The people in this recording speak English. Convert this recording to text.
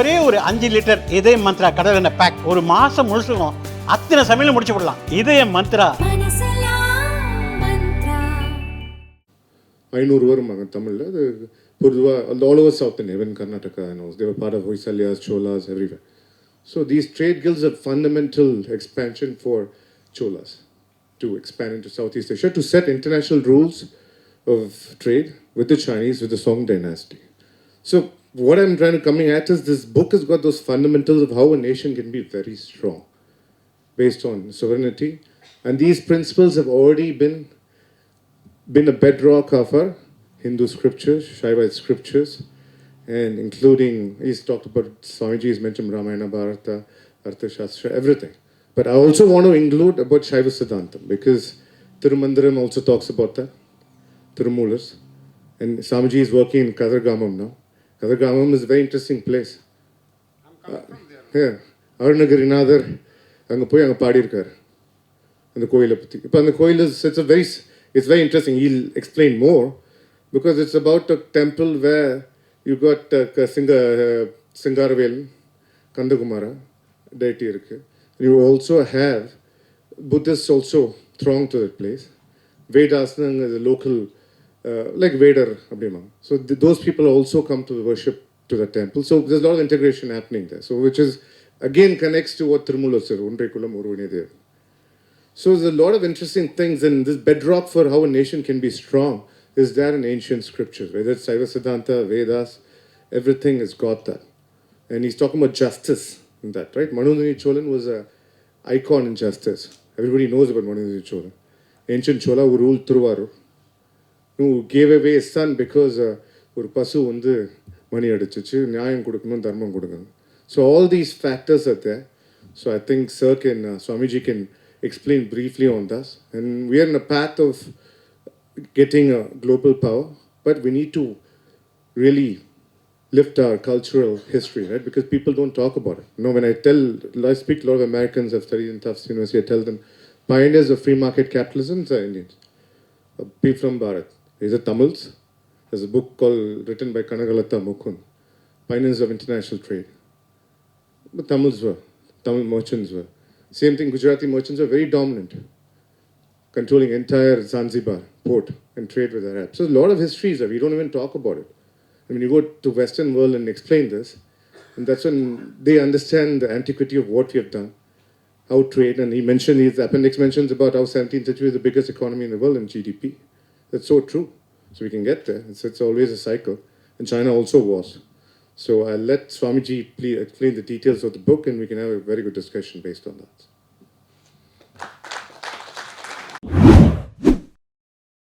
ஒரே ஒரு 5 லிட்டர் இதய மந்த்ரா கடல் எண்ணெய் பேக் ஒரு மாசம் முழுசுக்கும் அத்தனை சமையல முடிச்சு விடலாம். இதய மந்த்ரா 500 வருமாங்க தமிழ்ல. அது பொதுவாக all over South India, even Karnataka, they were part of Hoysalas, Cholas, everywhere. So these trade guilds are fundamental expansion for Cholas to expand into Southeast Asia, to set international rules of trade with the Chinese, with the Song dynasty. So what I'm trying to coming at is this book has got those fundamentals of how a nation can be very strong based on sovereignty, and these principles have already been a bedrock of our Hindu scriptures, Shaivite scriptures, and including, he's talked about, Swamiji has mentioned Ramayana, Bharata, Arthashastra, everything. But I also want to include about Shaiva Siddhantam, because Tirumandiram also talks about that, Tirumulas, and Swamiji is working in Thyagarajan now. Thyagarajan is a very interesting place. Yeah, Arunagirinadhar அங்கே போய் அங்கே பாடியிருக்காரு அந்த கோயிலை பற்றி. இப்போ அந்த கோயில் it's very interesting. He'll explain more, because it's about a temple where you got Singaravel, Kandakumara deity இருக்கு. You also have Buddhists also throng to that place. Vedas is a local, like Vedar அப்படிமா. So those people also come to worship to the temple. So there's a lot of integration happening there. So which is again connects to what Tirumula said, Undrai Kulam Oruvane Dev. So there's a lot of interesting things, and this bedrock for how a nation can be strong is there in ancient scriptures, whether it's Saiva Siddhanta, Vedas, everything has got that. And he's talking about justice in that, right? Manunani Cholan was an icon in justice. Everybody knows about Manunani Cholan. Ancient Chola who ruled Thiruvarur, who gave away his son because ஒரு பசு வந்து மணி அடிச்சிச்சு, நியாயம் கொடுக்கணும், தர்மம் கொடுக்கணும். So all these factors are there. So I think Sir can, Swamiji can explain briefly on this. And we are in a path of getting a global power, but we need to really lift our cultural history, right? Because people don't talk about it. When I speak to a lot of Americans who have studied in Tufts University, I tell them pioneers of free market capitalism are Indians, people from Bharat. These are Tamils. There's a book written by Kanagalata Mukund, Pioneers of International Trade. But Tamil merchants were. Same thing, Gujarati merchants were very dominant, controlling entire Zanzibar port and trade with Arabs. So a lot of histories that we don't even talk about it. I mean, you go to Western world and explain this, and that's when they understand the antiquity of what we have done, how trade, and he mentioned, his appendix mentions about how 17th century is the biggest economy in the world in GDP. That's so true. So we can get there. It's always a cycle. And China also was. So I'll let Swamiji please explain the details of the book, and we can have a very good discussion based on that.